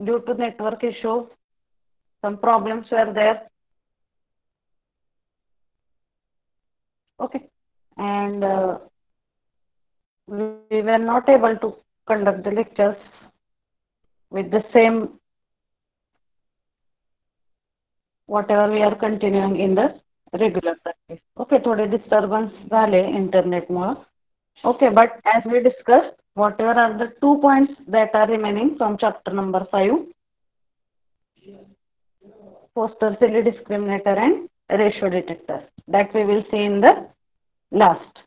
due to network issue. Some problems were there. Okay. And we were not able to conduct the lectures with the same whatever we are continuing in the regular practice. Okay, थोडे disturbance झाले internet मुळे. Okay, but as we discussed, whatever are the 2 points that are remaining from chapter number 5, Foster Cell discriminator and ratio detector, that we will see in the last.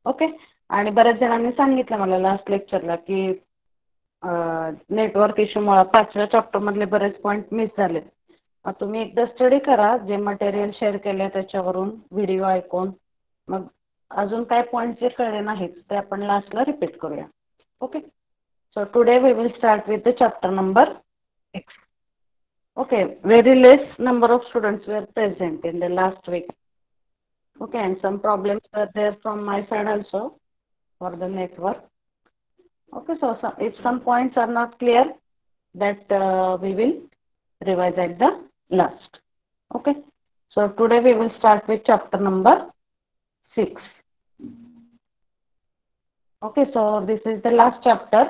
Okay, आणि बऱ्याच जणांनी सांगितलं मला last लेक्चरला की network इश्यूमुळे 5व्या chapter मधले बरेच point miss झाले. तुम्ही एकदा स्टडी करा, जे मटेरियल शेअर केले त्याच्यावरून व्हिडिओ ऐकून, मग अजून काय पॉईंट जे कळले नाहीत ते आपण लास्टला रिपीट करूया. Okay, so today we will start with the chapter number 6. Okay, very less number of students were present in the last week. Okay, and some problems were there from my side also for the network. Okay, so if some points are not clear, that we will revise at the last. Okay, so today we will start with chapter number 6. Okay, so this is the last chapter.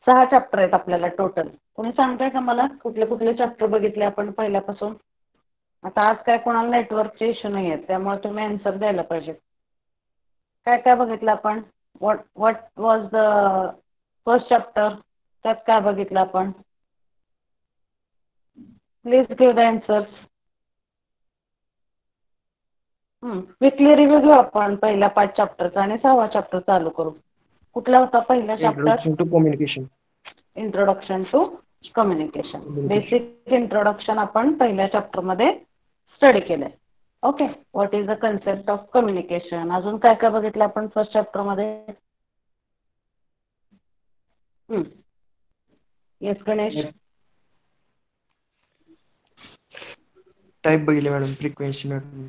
6 chapter आहेत आपल्याला total. कोणी सांगताय का मला कुठले कुठले chapter बघितले आपण पहिल्यापासून? आता आज काय कोणाला नेटवर्कचे इश्यू नाही आहेत, त्यामुळे तुम्ही आन्सर द्यायला पाहिजे. काय काय बघितलं आपण? What was the first chapter? त्यात काय बघितलं आपण? Please give the answers. Weekly review घेऊ आपण पहिल्या 5 चॅप्टरचा आणि 6वा चॅप्टर चालू करू. कुठला होता पहिला chapter? Introduction to communication. Introduction to communication. Basic introduction आपण पहिल्या चॅप्टर मध्ये स्टडी केलंय. Okay, what is the concept of communication? अजून काय काय बघितलं आपण फर्स्ट चॅप्टर मध्ये? येस गणेश. टाइप बघितले madam, frequency madam,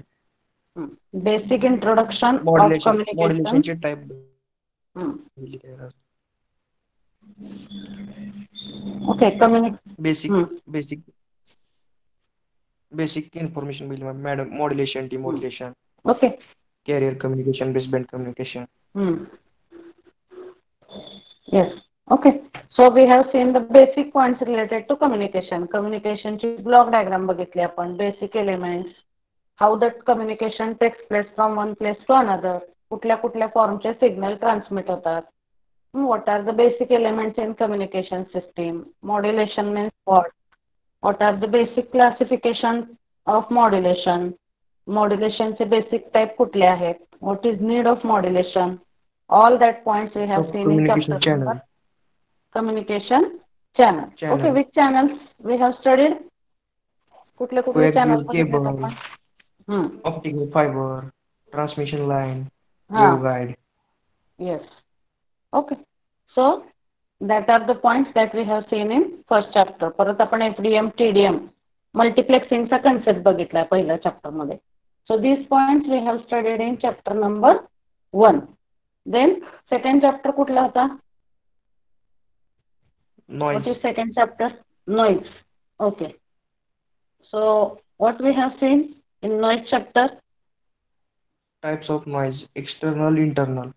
basic introduction of communication. मॉड्युलेशनचे टाइप बघितले. ओके, बेसिक इन्फॉर्मेशन बघितली madam. Modulation, demodulation, okay, carrier communication, baseband communication. Yes. Okay. So we have seen the basic points related to communication. Communication ची block diagram बघितली आपण. Basic elements. How that communication takes place from one place to another. कुठल्या कुठल्या फॉर्मचे signal transmit होतात. What are the basic elements in communication system? Modulation means what? What are the basic classification of modulation? Modulation चे basic type कुठले आहेत? What is need of modulation? All that points we have seen in Communication chapter channel. number communication channel. Okay, which channels we have studied? कुठले कुठले channels बघितलेत आपण? Optical fiber, transmission line, waveguide. Yes. Okay. So that are the points that we have seen in first chapter. परत आपण FDM, TDM, multiplexing चा concept बघितला पहिल्या chapter मध्ये. So these points we have studied in chapter number 1. Then second chapter कुठला होता? Noise. What is second chapter? Noise. Okay. So what we have seen in noise chapter? Types of noise: external, internal.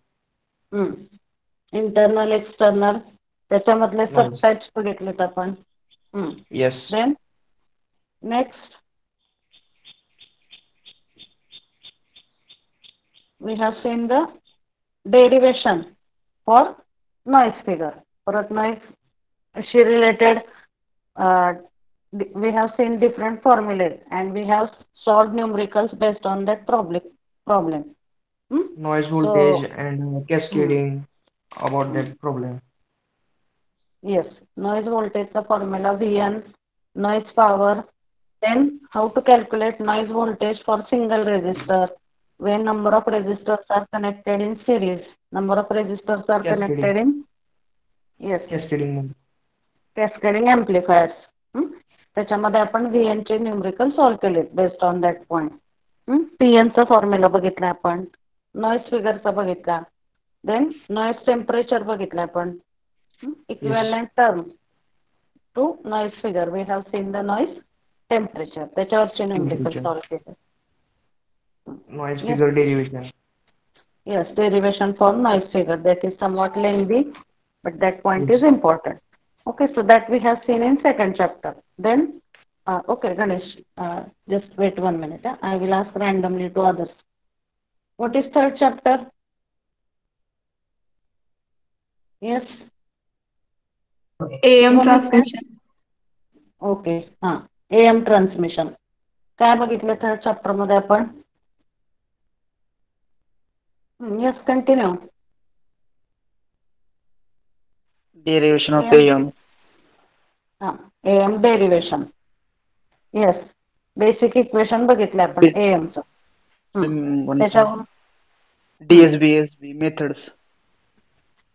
Internal, external. त्याच्यामधले subtypes बघितलेत आपण. Yes. Then next we have seen the derivation for noise figure. परत noise she related we have seen different formulae and we have solved numericals based on that problem. Noise voltage and cascading about that problem. Yes, noise voltage the formula Vn, noise power. Then how to calculate noise voltage for single resistor when number of resistors are connected in series. Number of resistors are connected in cascading amplifiers. त्याच्यामध्ये आपण Vn चे numerical solve केलेत based on that point. Pn चा formula बघितला आपण. Noise फिगरचा बघितला. Then noise temperature बघितला आपण. Equivalent term to noise figure. We have seen the noise temperature. त्याच्यावरचे न्यूमरिकल Temperature. सॉल्व केले. Noise Yes. figure derivation. Yes, derivation for noise figure. That is somewhat lengthy, but that point is Yes. important. Okay, so that we have seen in second chapter. Then, okay, Ganesh, just wait 1 minute. I will ask randomly to others. What is third chapter? Yes. AM Shivam is there? transmission. Okay हां AM transmission काय बघितलं third chapter मध्ये आपण yes continue derivation of AM. हां AM derivation yes basic equation बघितलं आपण AM चं त्याच्यावर DSBSB methods.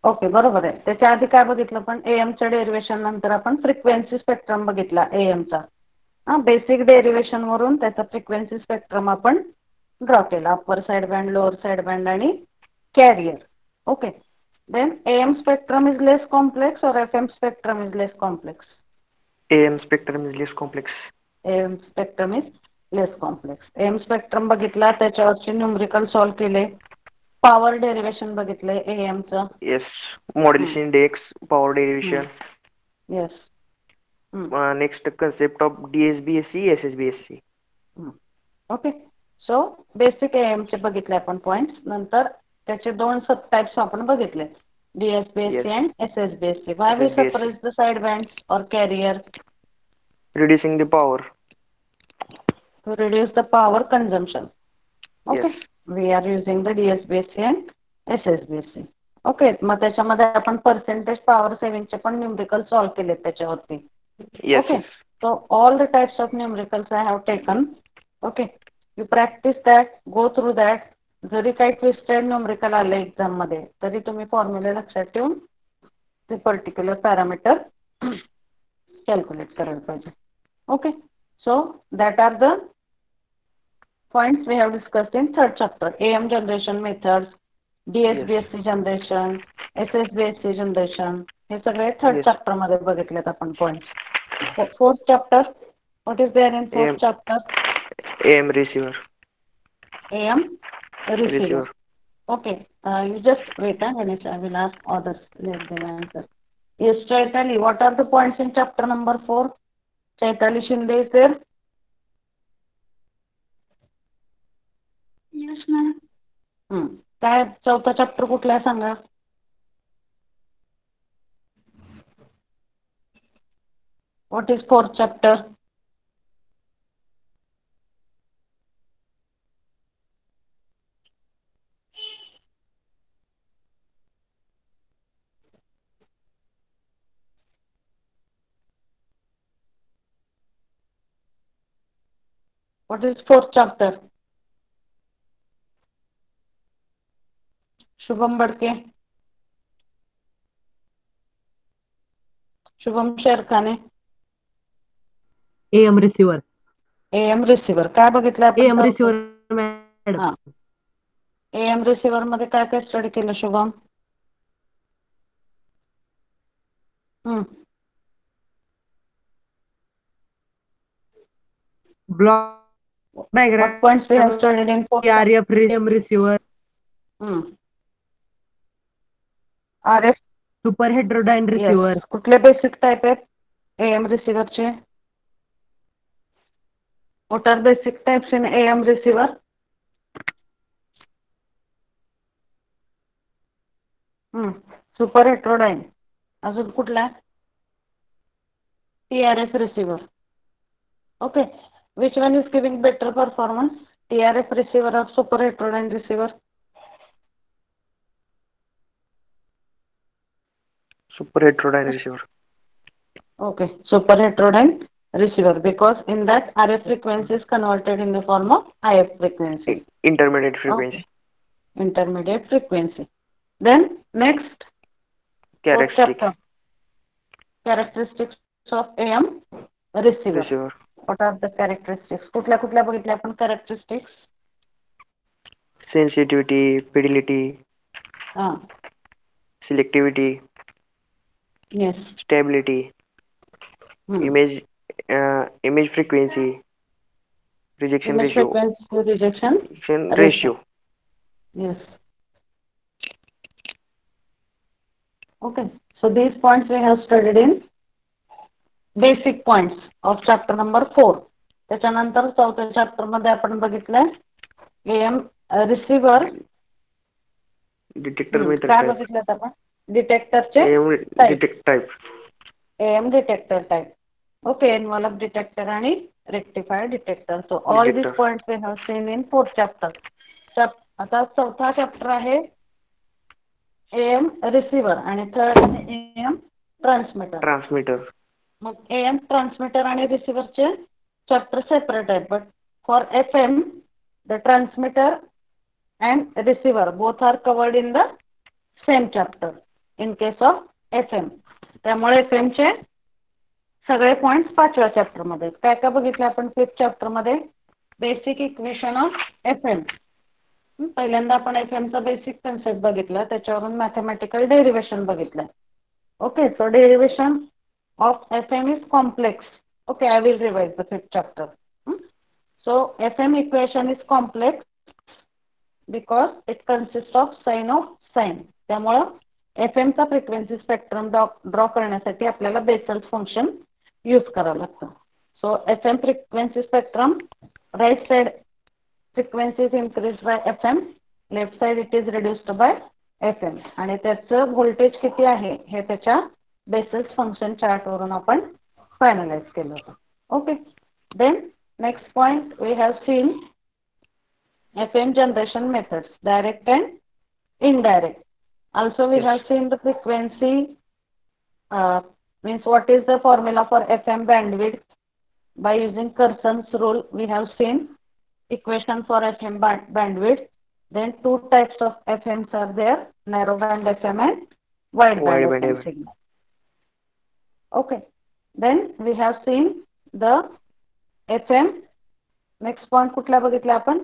ओके बरोबर आहे त्याच्या आधी काय बघितलं पण AM चं डेरिवेशन नंतर आपण फ्रिक्वेन्सी स्पेक्ट्रम बघितला AM चा हां बेसिक डेरिवेशन वरून त्याचा फ्रिक्वेन्सी स्पेक्ट्रम आपण ड्रॉ केला upper side band lower side band आणि carrier okay then AM spectrum is less complex or FM spectrum is less complex? AM spectrum is less complex. AM spectrum is less complex. AM spectrum बघितला त्याच्यावरचे numerical solve केले power derivation बघितले AM चं Yes. Modulation index, power derivation. yes Next concept of DSBSC, SSBSC. Okay so basic AM चे बघितले आपण points नंतर त्याचे दोन सब टाइप्स आपण बघितले DSBSC Yes. and SSBSC. Why we SSBSC. separate the side bands or carrier? Reducing the power. To reduce the power consumption. Okay. Yes. We are using the DSBSC and SSBSC. Okay. मग त्याच्यामध्ये आपण percentage power सेव्हिंगचे पण numerical solve केले त्याच्यावरती. Yes. Okay. Yes. So all the types of numericals I have taken. Okay. You practice that, go through that. जरी काही twisted numerical आले exam मध्ये तरी तुम्ही फॉर्म्युला लक्षात ठेवून ते पर्टिक्युलर पॅरामीटर कॅल्क्युलेट करायला पाहिजे okay so that are the points we have discussed in third chapter AM generation methods DSBSC generation SSBSC generation हे सगळे थर्ड Yes. चॅप्टर मध्ये बघितलेत आपण points fourth chapter what is there in fourth chapter AM receiver. AM receiver. Receiver. Okay, you just wait, Ganesh. I will ask others. Let them answer. Yes, Chaitali, what are the points in chapter number 4? Chaitali Shinde is there? Yes, ma'am. काय चौथा chapter कुठला आहे सांगा what is fourth chapter What is fourth chapter? Shubham Badke. Shubham Sherkane. AM receiver. AM receiver. काय बघितलं आपण AM receiver madam. हां AM receiver मध्ये काय काय स्टडी केलं Shubham Block diagram. What points we have studied in fourth? RF AM receiver. RF Super heterodyne receiver. yes. कुठले basic type आहेत AM receiver चे What are basic types in AM receiver? Super heterodyne. अजून कुठला TRF receiver. Okay. Which one is giving better performance? TRF receiver or super heterodyne receiver? Super heterodyne receiver. Okay, super heterodyne receiver because in that RF frequency is converted in the form of IF frequency. Intermediate frequency. Okay. Intermediate frequency. Then next Characteristic. Characteristics of AM receiver. Receiver. What are the characteristics? कुठल्या कुठल्या बघितल्या आपण characteristics? Sensitivity, fidelity, selectivity, Yes. stability. image frequency, rejection Image ratio, frequency, rejection ratio. Yes. Okay. So these points we have studied in basic points of chapter number 4. त्याच्यानंतर चौथ्या chapter मध्ये आपण बघितलंय AM receiver Detector method काय type. बघितलं आपण डिटेक्टरचे AM type. detect type. AM detector type okay envelope detector आणि rectifier detector so all Detector. This points we have seen in 4th chapter आता चौथा चॅप्टर आहे AM रिसिव्हर आणि third आहे AM ट्रान्समीटर Transmitter. मग AM ट्रान्समीटर आणि रिसिव्हरचे chapter separate आहेत but for FM the transmitter and receiver both are covered in the same chapter in case of FM त्यामुळे FM चे सगळे पॉइंट्स 5व्या चॅप्टर मध्ये काय काय बघितलं आपण 5th चॅप्टर मध्ये बेसिक इक्वेशन ऑफ FM पहिल्यांदा आपण FM चा बेसिक कन्सेप्ट बघितला त्याच्यावरून मॅथमॅटिकल डेरिव्हेशन बघितलं okay so derivation of FM is complex okay I will revise the 5th chapter so FM equation is complex because it consist of sine त्यामुळं FM चा frequency spectrum draw करण्यासाठी आपल्याला Bessel's function use करावं लागतं सो FM frequency spectrum right side frequency is increase by FM left side it is reduced by FM आणि त्याचं voltage किती आहे हे त्याच्या बेसल्स फंक्शन चार्टवरून आपण फायनलाइज केलं होतं okay then next point we have seen FM generation methods direct and indirect. Also we have seen the frequency means what is the formula for FM bandwidth by using Curson's rule. We have seen equation for FM bandwidth. Then two types of FMs are there, narrow band FM and wide band FM signal. Okay. Then we have seen the FM. Next point कुठला बघितला आपण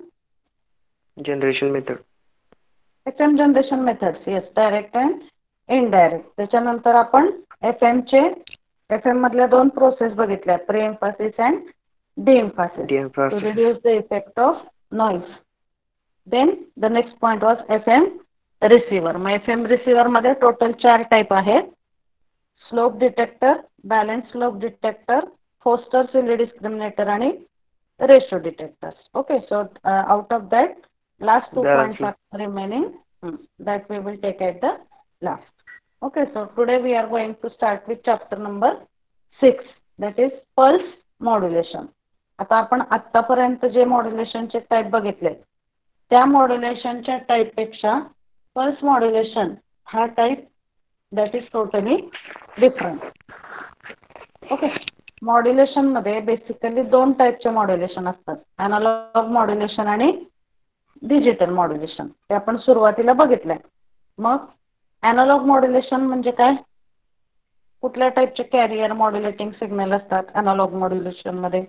Generation method. FM generation methods yes direct and indirect त्याच्यानंतर आपण FM मधल्या 2 process बघितल्या pre emphasis and de emphasis to reduce the effect of noise then the next point was FM receiver मग FM receiver मध्ये total 4 type आहेत slope detector balance slope detector Foster Seeley discriminator आणि ratio detectors okay so out of that last 2 points are remaining that we will take at the last okay so today we are going to start with chapter number 6 that is pulse modulation आता आपण आतापर्यंत जे मॉड्युलेशनचे type बघितले त्या मॉड्युलेशनच्या type पेक्षा pulse modulation हा type that is totally different okay modulation मध्ये basically 2 टाइपचे मॉड्युलेशन असतात अॅनालॉग मॉड्युलेशन आणि डिजिटल मॉड्युलेशन ते आपण सुरुवातीला बघितलंय मग अॅनालॉग मॉड्युलेशन म्हणजे काय कुठल्या टाइपचे कॅरियर मॉड्युलेटिंग सिग्नल असतात अॅनालॉग मॉड्युलेशन मध्ये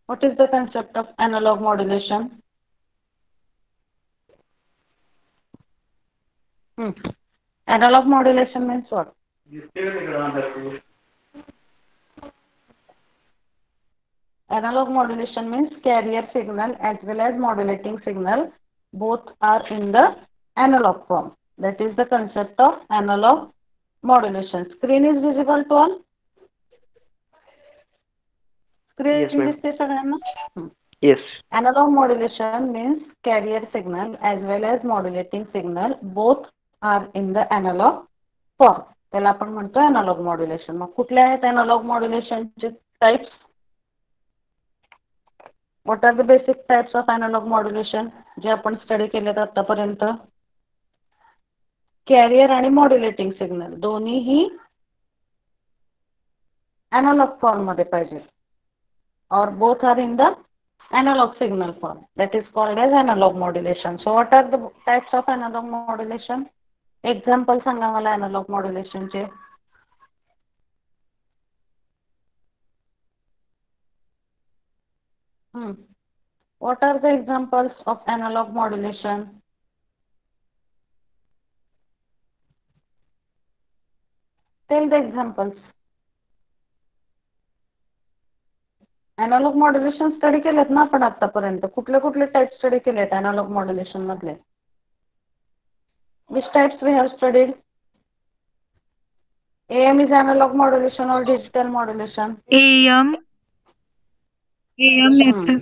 what is the concept of analog modulation analog modulation means what Analog modulation means carrier signal as well as modulating signal both are in the analog form. That is the concept of analog modulation. Screen is visible to all? Screen Yes, ma'am. दिसते सगळ्यांना? Yes. Analog modulation means carrier signal as well as modulating signal both are in the analog form. त्याला आपण म्हणतो analog modulation. मग कुठले आहेत analog modulation चे types? What are the basic types of analog modulation जे आपण स्टडी केलेत आतापर्यंत कॅरियर आणि मॉड्युलेटिंग सिग्नल दोन्हीही analog फॉर्म मध्ये पाहिजे or both are in the analog signal form that is called as analog modulation. So what are the types of analog modulation? Example सांगा मला analog modulation चे What are the examples of analog modulation? Tell the examples. Analog modulation study केलेत ना आपण आतापर्यंत. कुठले कुठले type study केलेत अॅनालॉग मॉड्युलेशन मधले? Which types we have studied? AM is analog modulation or digital modulation? AM, FM.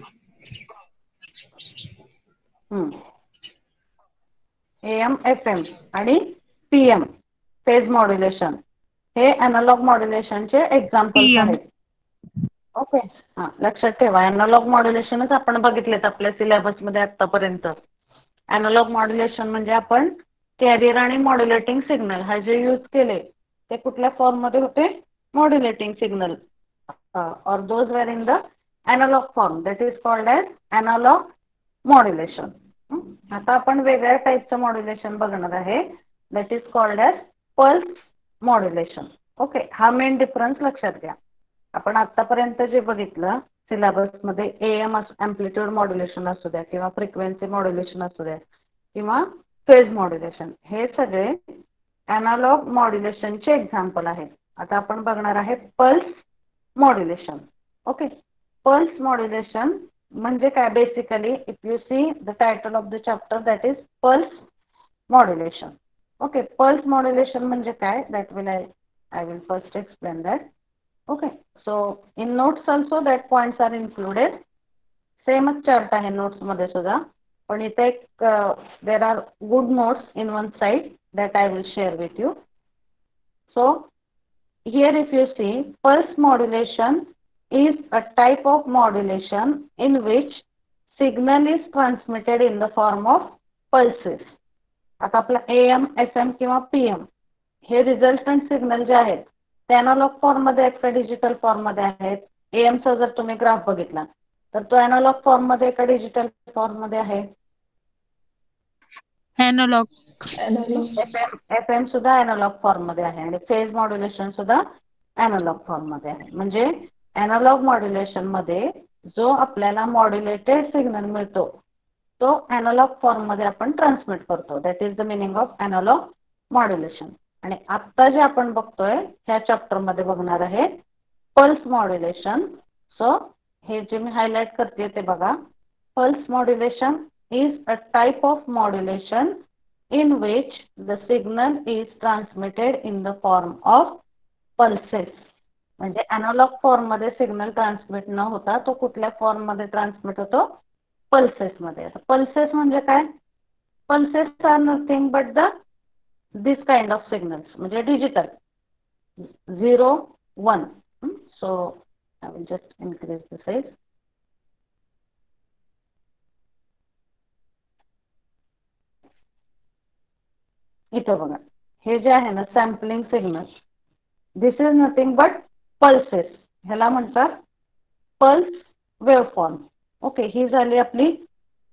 AM, FM आणि PM phase modulation हे अॅनालॉग मॉड्युलेशनचे एक्झाम्पल्स PM. आहेत. ओके, हां लक्षात ठेवा. अॅनालॉग मॉड्युलेशनच आपण बघितलेत आपल्या सिलेबसमध्ये आतापर्यंत. अॅनालॉग मॉड्युलेशन म्हणजे आपण कॅरियर आणि मॉड्युलेटिंग सिग्नल हा जे यूज केले ते कुठल्या फॉर्ममध्ये होते? मॉड्युलेटिंग सिग्नल और those were in the analog form, that is called as analog modulation. आता आपण वेगळ्या टाईपचं मॉड्युलेशन बघणार आहे, that is called as pulse modulation. Okay, हा मेन डिफरन्स लक्षात घ्या. आपण आतापर्यंत जे बघितलं सिलेबसमध्ये AM ॲम्प्लिट्यूड मॉड्युलेशन असू द्या किंवा फ्रिक्वेन्सी मॉड्युलेशन असू द्या किंवा फेज मॉड्युलेशन, हे सगळे अॅनालॉग मॉड्युलेशनचे एक्झाम्पल आहेत. आता आपण बघणार आहे pulse modulation. Okay, pulse modulation म्हणजे काय? Basically if you see the title of the chapter that is pulse modulation. Okay, pulse modulation म्हणजे काय? That will I will first explain that. Okay, so in notes also that points are included. सेमच chart आहे नोट्समध्ये सुद्धा, पण इथे एक there are good notes in one side that I will share with you. So here if you see, pulse modulation is a type of modulation in which signal is transmitted in the form of pulses. आता आपला AM, FM किंवा PM हे resultant signal जे आहेत ते analogue फॉर्ममध्ये आहेत का डिजिटल फॉर्ममध्ये आहेत? AMचा जर तुम्ही ग्राफ बघितला तर तो अॅनालॉग फॉर्ममध्ये का डिजिटल फॉर्ममध्ये आहे? Analog. FM सुद्धा अॅनालॉग फॉर्ममध्ये आहे आणि फेज मॉड्युलेशन सुद्धा अॅनालॉग फॉर्ममध्ये आहे. म्हणजे अॅनालॉग मॉड्युलेशनमध्ये जो आपल्याला मॉड्युलेटेड सिग्नल मिळतो तो अॅनालॉग फॉर्ममध्ये आपण ट्रान्समिट करतो. That is the meaning of analog modulation. आणि आत्ता जे आपण बघतोय ह्या चॅप्टरमध्ये बघणार आहे पल्स मॉड्युलेशन. सो हे जे मी हायलाइट करते ते बघा. Pulse modulation is a type of modulation in which the signal is transmitted in the form of pulses. म्हणजे अॅनालॉग फॉर्म मध्ये सिग्नल ट्रान्समिट न होता तो कुठल्या फॉर्म मध्ये ट्रान्समिट होतो? पल्सेस मध्ये. पल्सेस म्हणजे काय? Pulses are nothing but the this kind of signals, म्हणजे digital 0, 1. So I will just increase the size. इथं बघा, हे जे आहे ना sampling signal, this is nothing but pulses. ह्याला म्हणतात पल्स वेवफॉर्म. ओके, ही झाली आपली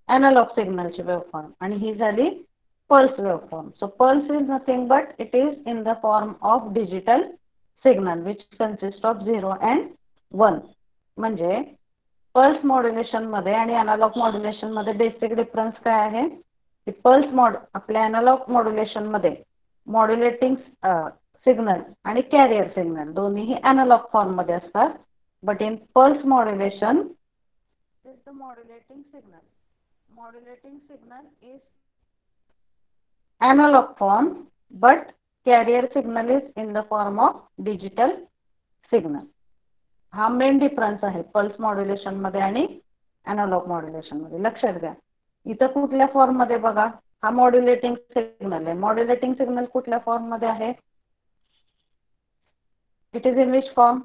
अॅनालॉग सिग्नलची वेवफॉर्म आणि ही झाली pulse waveform. So pulse is nothing but it is in the form of digital signal which consist of 0 and 1. म्हणजे pulse मॉड्युलेशनमध्ये आणि अॅनालॉग मॉड्युलेशनमध्ये बेसिक डिफरन्स काय आहे? की पल्स आपल्या अॅनालॉग मॉड्युलेशनमध्ये मॉड्युलेटिंग सिग्नल आणि कॅरियर सिग्नल दोन्हीही अॅनालॉग फॉर्ममध्ये असतात. But in pulse modulation is the modulating signal is analog form but carrier signal is in the form of digital signal. हा मेन डिफरन्स आहे पल्स मॉड्युलेशनमध्ये आणि अॅनालॉग मॉड्युलेशनमध्ये. लक्षात घ्या. इथं कुठल्या फॉर्म मध्ये बघा, हा मॉड्युलेटिंग सिग्नल आहे. मॉड्युलेटिंग सिग्नल कुठल्या फॉर्म मध्ये आहे? It is in which form?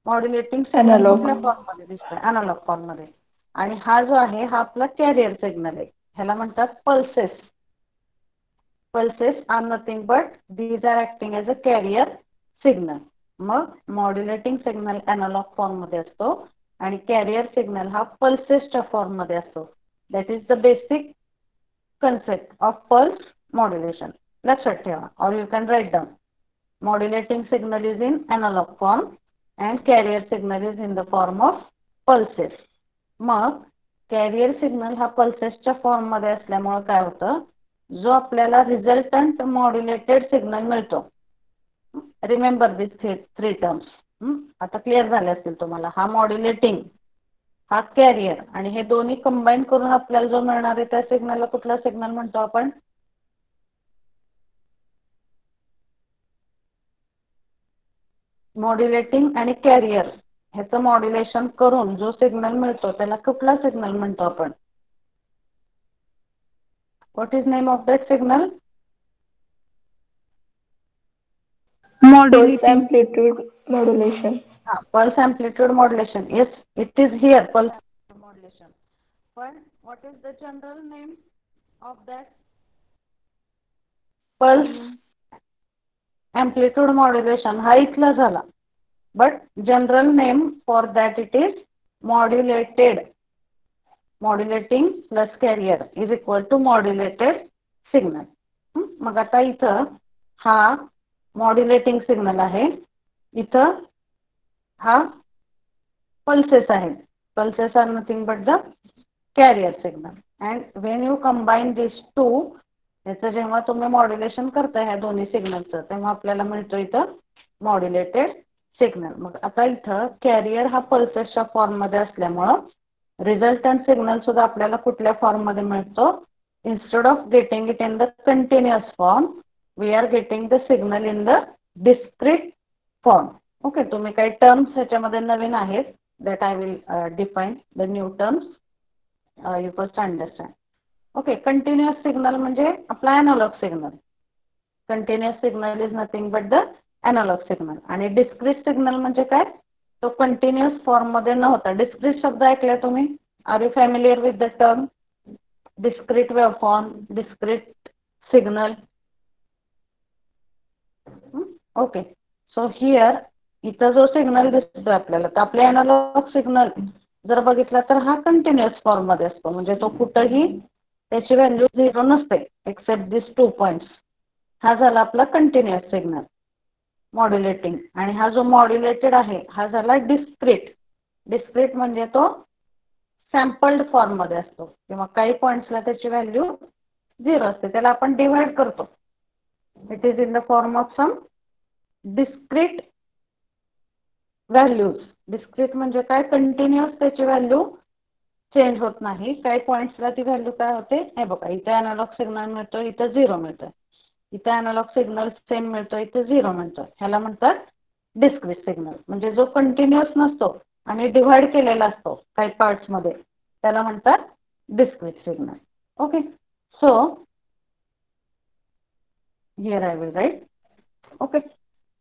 Modulating signal कुठल्या फॉर्म मध्ये दिसतोय? अॅनालॉग फॉर्म मध्ये. आणि हा जो आहे हा आपला कॅरियर सिग्नल आहे. ह्याला म्हणतात pulses. Pulses are nothing but these are acting as a carrier signal. मग मॉड्युलेटिंग सिग्नल अॅनालॉग फॉर्म मध्ये असतो आणि कॅरियर सिग्नल हा पल्सेसच्या फॉर्म मध्ये असतो. That is the basic concept of pulse modulation. लक्षात ठेवा. और you can write down. Modulating signal is in analog form and carrier signal is in the form of pulses. मग कॅरियर सिग्नल हा पल्सेसच्या फॉर्म मध्ये असल्यामुळे काय होतं जो आपल्याला रिझल्टंट मॉड्युलेटेड सिग्नल मिळतो. Remember this three terms. आता क्लिअर झाले असतील तुम्हाला. हा मॉड्युलेटिंग, हा कॅरियर, आणि हे दोन्ही कंबाईन करून आपल्याला जो मिळणार आहे त्या सिग्नलला कुठला सिग्नल म्हणतो आपण? मॉड्युलेटिंग आणि कॅरियर ह्याचं मॉड्युलेशन करून जो सिग्नल मिळतो त्याला कुठला सिग्नल म्हणतो आपण? What is name of that signal? Pulse amplitude modulation. Pulse amplitude modulation. Yes, it is here, pulse modulation. But what is the general name of that? Pulse amplitude modulation. हा इथला झाला. But general name for that it is modulated. Modulating plus carrier is equal to modulated signal. मग आता इथं हा modulating signal आहे, इथं हा pulses आहेत. Pulses are nothing but the carrier signal. And when you combine these two, याचं जेव्हा तुम्ही मॉड्युलेशन करता ह्या दोन्ही सिग्नलचं, तेव्हा आपल्याला मिळतो इथं मॉड्युलेटेड सिग्नल. मग आता इथं कॅरियर हा पल्सेसच्या फॉर्ममध्ये असल्यामुळं रिझल्टंट सिग्नल सुद्धा आपल्याला कुठल्या फॉर्ममध्ये मिळतो? Instead of getting it in the continuous form, we are getting the signal in the discrete form. Okay, तुम्ही काही टर्म्स ह्याच्यामध्ये नवीन आहेत, that I will define the new terms, you first understand. Okay, continuous signal म्हणजे आपला analog signal. Continuous signal is nothing but the analog signal. आणि discrete signal म्हणजे काय? तो कंटिन्युअस फॉर्ममध्ये न होता. डिस्क्रीट शब्द ऐकला तुम्ही? Are you familiar with the term discrete waveform, discrete signal? Okay, so here इथं जो सिग्नल दिसतोय आपल्याला, तर आपले ॲनालॉग सिग्नल जर बघितला तर हा कंटिन्युअस फॉर्ममध्ये असतो. म्हणजे तो कुठंही त्याची व्हॅल्यू 0 नसते एक्सेप्ट दिस 2 पॉईंट्स. हा झाला आपला कंटिन्युअस सिग्नल मॉड्युलेटिंग. आणि हा जो मॉड्युलेटेड आहे हा झाला डिस्क्रीट. डिस्क्रीट म्हणजे तो सॅम्पल्ड फॉर्ममध्ये असतो किंवा काही पॉईंट्सला त्याची व्हॅल्यू 0 असते. त्याला आपण डिवाइड करतो. It is in the form of some discrete values. Discrete म्हणजे काय? कंटिन्युअस त्याची व्हॅल्यू चेंज होत नाही. काही पॉईंट्सला ती व्हॅल्यू काय होते? हे बघा, इथे अॅनालॉग सिग्नल मिळतो, इथं 0 मिळतं. इथे अॅनालॉग सिग्नल सेम मिळतो, इथे 0 मिळतो. ह्याला म्हणतात डिस्क्रीट सिग्नल. म्हणजे जो कंटिन्युअस नसतो आणि डिव्हाइड केलेला असतो काही पार्ट्समध्ये, त्याला म्हणतात discrete signal. Okay, so here I will write. Okay,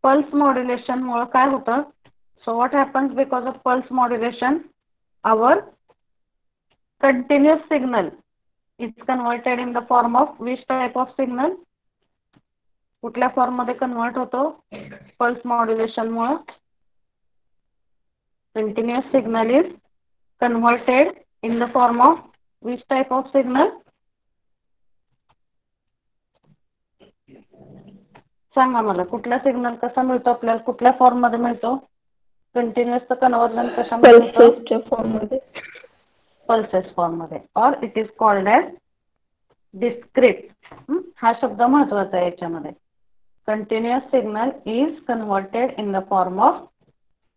pulse मॉड्युलेशनमुळं काय होतं? So what happens because of pulse modulation? Our continuous signal is converted in the form of which type of signal? कुठल्या फॉर्म मध्ये convert होतो pulse modulation मुळे? Continuous signal is converted in the form of which type of signal? सांगा मला, कुठला signal कसा मिळतो आपल्याला, कुठल्या फॉर्म मध्ये मिळतो? कंटिन्युअसचं कन्वर्जन कशामध्ये होतं? पल्सेसच्या फॉर्म मध्ये. पल्सेस फॉर्म मध्ये. और it is called as discrete. हा शब्द महत्वाचा आहे याच्यामध्ये. Continuous signal is converted in the form of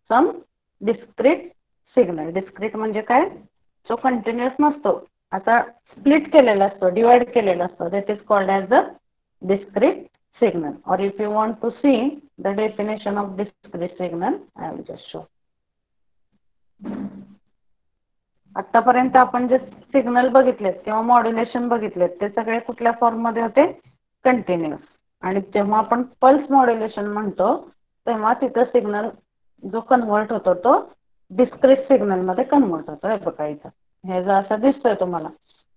some discrete signal. Discrete म्हणजे काय? जो कंटिन्युअस नसतो, आता स्प्लिट केलेला असतो, डिवाइड केलेला असतो. That is called as the discrete signal. Or if you want to see the definition of discrete signal, I will just show. आतापर्यंत आपण जे सिग्नल बघितलेत किंवा मॉड्युलेशन बघितलेत ते सगळे कुठल्या फॉर्म मध्ये होते? कंटिन्युअस. आणि जेव्हा आपण पल्स मॉड्युलेशन म्हणतो तेव्हा तिथं सिग्नल जो कन्वर्ट होतो तो डिस्क्रीट सिग्नल मध्ये कन्वर्ट होतो. हे बघा, इथं हे जर असं दिसतंय तुम्हाला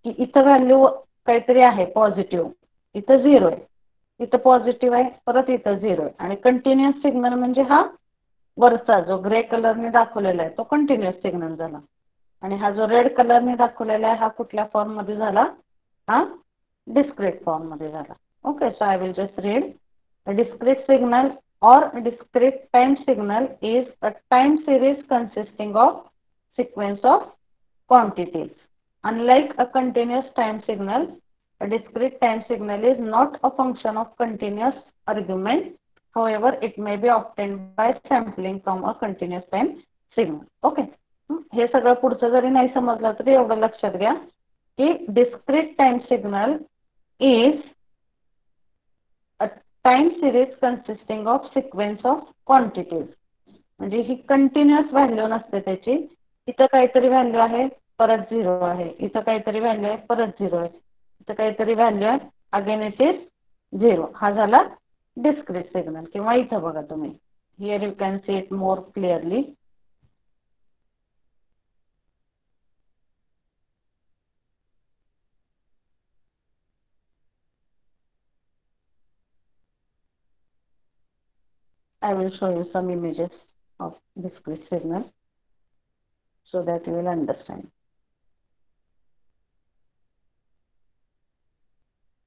की इथं व्हॅल्यू काहीतरी आहे पॉझिटिव्ह, इथं 0 आहे, इथं पॉझिटिव्ह आहे, परत इथं 0 आहे. आणि कंटिन्युअस सिग्नल म्हणजे हा वरचा जो ग्रे कलरने दाखवलेला आहे तो कंटिन्युअस सिग्नल झाला. आणि हा जो रेड कलरने दाखवलेला आहे हा कुठल्या फॉर्म मध्ये झाला? हा डिस्क्रीट फॉर्म मध्ये झाला. Okay, so I will just read. A discrete signal or discrete time signal is a time series consisting of sequence of quantities. Unlike a continuous time signal, A discrete time signal is not a function of continuous argument. However, it may be obtained by sampling from a continuous time signal. Okay. हे सगळं पुढचं जरी नाही समजलं तरी एवढं लक्षात घ्या की discrete time signal is a time series consisting of sequence of quantities. म्हणजे ही कंटिन्युअस व्हॅल्यू नसते त्याची. इथं काहीतरी व्हॅल्यू आहे परत 0 आहे, इथं काहीतरी व्हॅल्यू आहे परत 0 आहे, इथं काहीतरी व्हॅल्यू आहे अगेन इट इज 0. हा झाला डिस्क्रीट सिग्नल. किंवा इथं बघा तुम्ही, here you can see it more clearly. I will show you some images of discrete signal so that you will understand.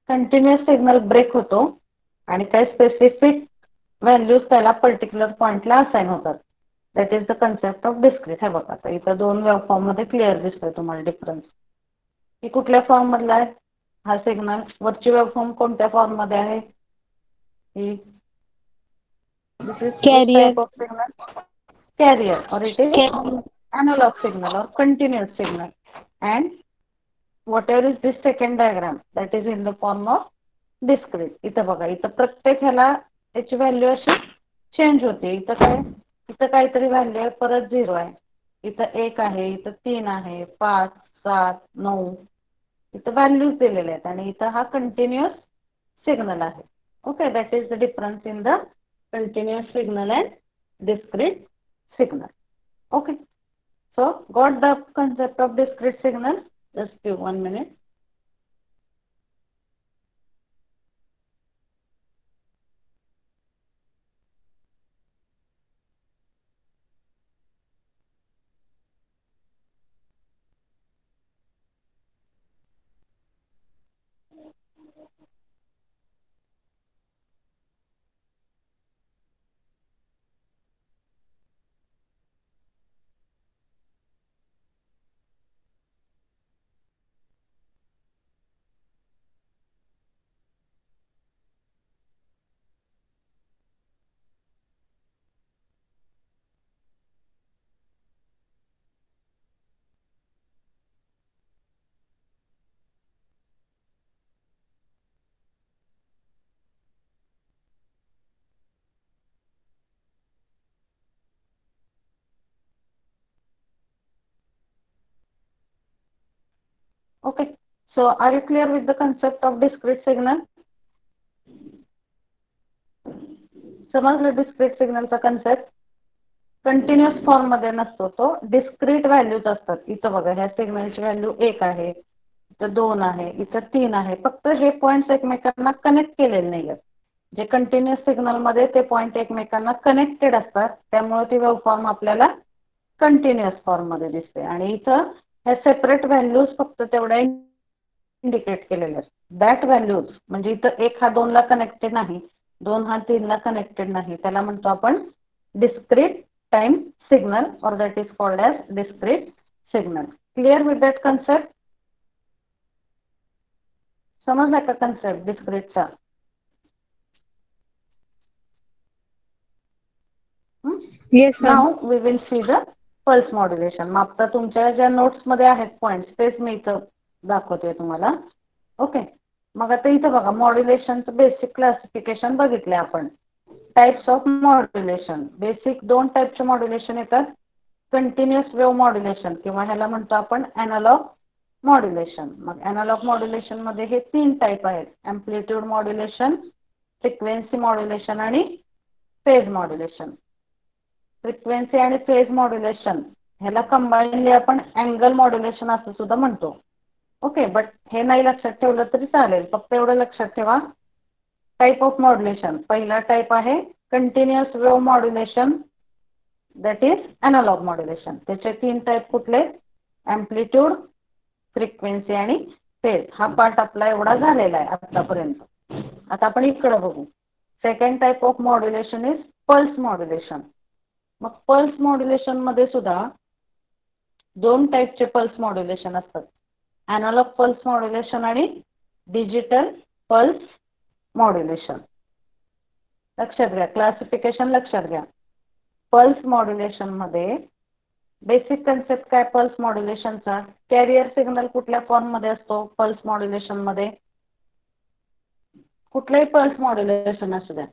Continuous signal break होतो आणि काही स्पेसिफिक व्हॅल्यूज त्याला पर्टिक्युलर पॉइंटला असाइन होतात. That is the concept of discrete. हे बघा आता इथं दोन वेव्हफॉर्म मध्ये क्लिअर दिसतोय तुम्हाला डिफरन्स. ही कुठल्या फॉर्म मधला आहे हा सिग्नल? वरची वेव्हफॉर्म कोणत्या फॉर्म मध्ये आहे? ही this is which Carrier. type of signal? Carrier, or it is analog signal or continuous signal. And whatever is this second diagram, that is in the form of discrete. इथं बघा, इथं प्रत्येक ह्याला याची value अशी change होते. इथं काहीतरी व्हॅल्यू आहे परत 0 आहे, इथं 1 आहे, इथं 3 आहे, 5, 7, 9 इथं व्हॅल्यूज दिलेले आहेत आणि इथं हा कंटिन्युअस सिग्नल आहे. Okay, that is the difference in the continuous signal and discrete signal. Okay, so got the concept of discrete signal? Just give 1 minute. Okay, so are you clear with the concept of discrete signal? समजलं discrete सिग्नलचा concept? Continuous form मध्ये नसतो तो, discrete values असतात. इथं बघा ह्या सिग्नलची व्हॅल्यू 1 आहे, इथं 2 आहे, इथं 3 आहे. फक्त हे पॉइंट्स एकमेकांना कनेक्ट केलेले नाही आहेत. जे कंटिन्युअस सिग्नल मध्ये ते पॉइंट एकमेकांना कनेक्टेड असतात, त्यामुळे ती वेव्हफॉर्म आपल्याला कंटिन्युअस फॉर्म मध्ये दिसते. आणि इथं ह्या सेपरेट व्हॅल्यूज फक्त तेवढ्या इंडिकेट केलेल्या आहेत. दॅट व्हॅल्यूज म्हणजे इथं 1 हा 2 ला कनेक्टेड नाही, 2 हा 3 ला कनेक्टेड नाही, त्याला म्हणतो आपण discrete time signal or that is called as discrete signal. Clear with that concept? समजला का concept डिस्क्रीटचा? Yes, ma'am. Now we will see the pulse modulation. मग आता तुमच्या ज्या नोट्स मध्ये आहेत पॉइंट्स तेच मी इथं दाखवते तुम्हाला. ओके, मग आता इथं बघा मॉड्युलेशनचं बेसिक क्लासिफिकेशन बघितले आपण. टाइप्स ऑफ मॉड्युलेशन, बेसिक 2 टाइपचे मॉड्युलेशन येतात. कंटिन्युअस वेव्ह मॉड्युलेशन किंवा ह्याला म्हणतो आपण अॅनालॉग मॉड्युलेशन. मग अॅनालॉग मॉड्युलेशन मध्ये हे 3 टाइप आहेत: अँप्लिट्यूड मॉड्युलेशन, फ्रिक्वेन्सी मॉड्युलेशन आणि फेज मॉड्युलेशन. फ्रिक्वेन्सी आणि फेज मॉड्युलेशन ह्याला कंबाईनली आपण अँगल मॉड्युलेशन असं सुद्धा म्हणतो. ओके, बट हे नाही लक्षात ठेवलं तरी चालेल, फक्त एवढं लक्षात ठेवा. टाइप ऑफ मॉड्युलेशन, पहिला टाइप आहे continuous wave modulation, that is analog modulation. त्याचे 3 टाइप कुठले? अँप्लिट्यूड, फ्रिक्वेन्सी आणि फेज. हा पार्ट आपला एवढा झालेला आहे आतापर्यंत. आता आपण इकडे बघू. Second type of modulation is pulse modulation. मग पल्स मॉड्युलेशन मध्ये सुद्धा 2 टाइपचे पल्स मॉड्युलेशन असतात: अॅनालॉग पल्स मॉड्युलेशन आणि डिजिटल पल्स मॉड्युलेशन. लक्षात घ्या, क्लासिफिकेशन लक्षात घ्या. पल्स मॉड्युलेशन मध्ये बेसिक कन्सेप्ट काय पल्स मॉड्युलेशनचा? कॅरियर सिग्नल कुठल्या फॉर्म मध्ये असतो पल्स मॉड्युलेशन मध्ये? कुठलाही पल्स मॉड्युलेशन असू द्या,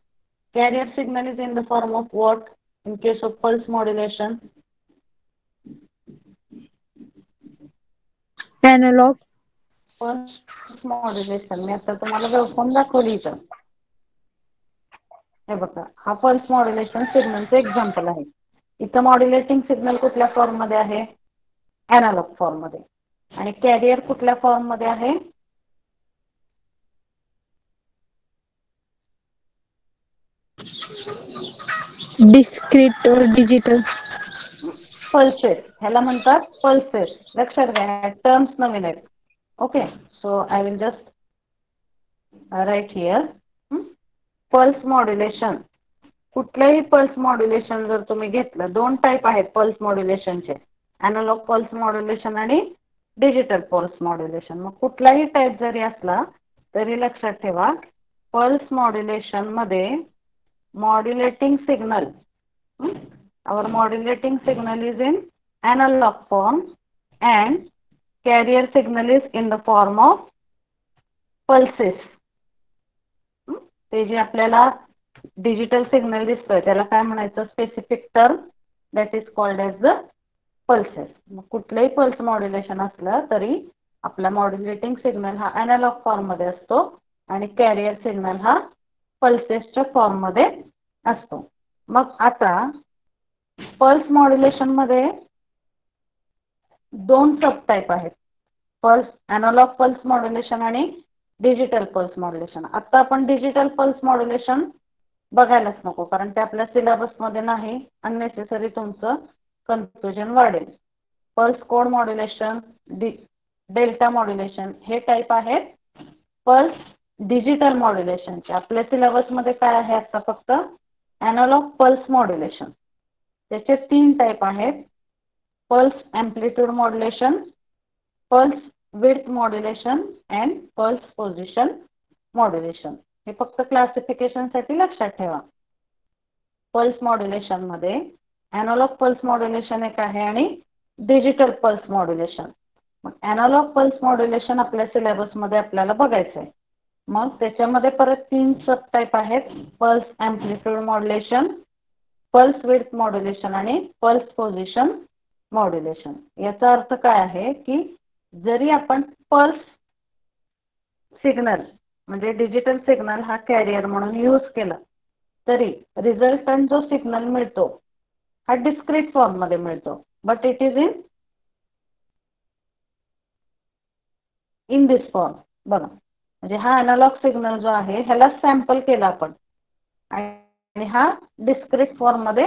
carrier signal is in the form of what in case of pulse modulation? Analog. Pulse modulation मी आता तुम्हाला वेवफॉर्म दाखवली इथं. हे बघा, हा पल्स मॉड्युलेशन सिग्नलचं एक्झाम्पल आहे. इथं मॉड्युलेटिंग सिग्नल कुठल्या फॉर्म मध्ये आहे? अॅनालॉग फॉर्म मध्ये. आणि कॅरियर कुठल्या फॉर्म मध्ये आहे? Discrete or digital. पल्सेस. ह्याला म्हणतात पल्सेस. लक्षात घ्या, टर्म्स नवीन आहेत. Okay, so I will just write here. Pulse modulation, कुठलंही पल्स मॉड्युलेशन जर तुम्ही घेतलं, दोन टाईप आहेत पल्स मॉड्युलेशनचे, अॅनालॉग पल्स मॉड्युलेशन आणि डिजिटल पल्स मॉड्युलेशन. मग कुठलाही टाईप जरी असला तरी लक्षात ठेवा, पल्स मॉड्युलेशन मध्ये modulating signal, our modulating signal is in analog form and carrier signal is in the form of pulses. ते जे आपल्याला डिजिटल सिग्नल दिसतोय त्याला काय म्हणायचं? Specific term that is called as the pulses. मग कुठलंही पल्स मॉड्युलेशन असलं तरी आपला मॉड्युलेटिंग सिग्नल हा अॅनालॉग फॉर्म मध्ये असतो आणि कॅरियर सिग्नल हा पल्सेसच्या फॉर्म मध्ये असतो. मग आता पल्स मॉड्युलेशन मध्ये दोन सब टाईप आहेत, पल्स अॅनालॉग पल्स मॉड्युलेशन आणि डिजिटल पल्स मॉड्युलेशन. आता आपण डिजिटल पल्स मॉड्युलेशन बघायलाच नको, कारण ते आपल्या सिलेबस मध्ये नाही, अननेसेसरी तुमचं कन्फ्युजन वाढेल. Pulse code modulation, delta modulation हे टाईप आहेत पल्स डिजिटल मॉड्युलेशनचे. आपल्या सिलेबस मध्ये काय आहे आता? फक्त अॅनालॉग पल्स मॉड्युलेशन. त्याचे तीन टाईप आहेत, pulse amplitude modulation, pulse width modulation and pulse position modulation. हे फक्त क्लासिफिकेशन साठी लक्षात ठेवा. पल्स मॉड्युलेशन मध्ये अॅनालॉग पल्स मॉड्युलेशन एक आहे आणि डिजिटल पल्स मॉड्युलेशन. मग अॅनालॉग पल्स मॉड्युलेशन आपल्या सिलेबस मध्ये आपल्याला बघायचं आहे. मग त्याच्यामध्ये परत तीन सब टाईप आहेत, pulse amplitude modulation, pulse width modulation आणि पल्स पोझिशन मॉड्युलेशन. याचा अर्थ काय आहे की जरी आपण पल्स सिग्नल म्हणजे डिजिटल सिग्नल हा कॅरियर म्हणून यूज केला तरी रिझल्टंट जो सिग्नल मिळतो हा डिस्क्रीट फॉर्म मध्ये मिळतो, but it is in this form. बघा, म्हणजे हा अॅनालॉग सिग्नल जो आहे ह्याला सॅम्पल केला आपण आणि हा डिस्क्रीट फॉर्म मध्ये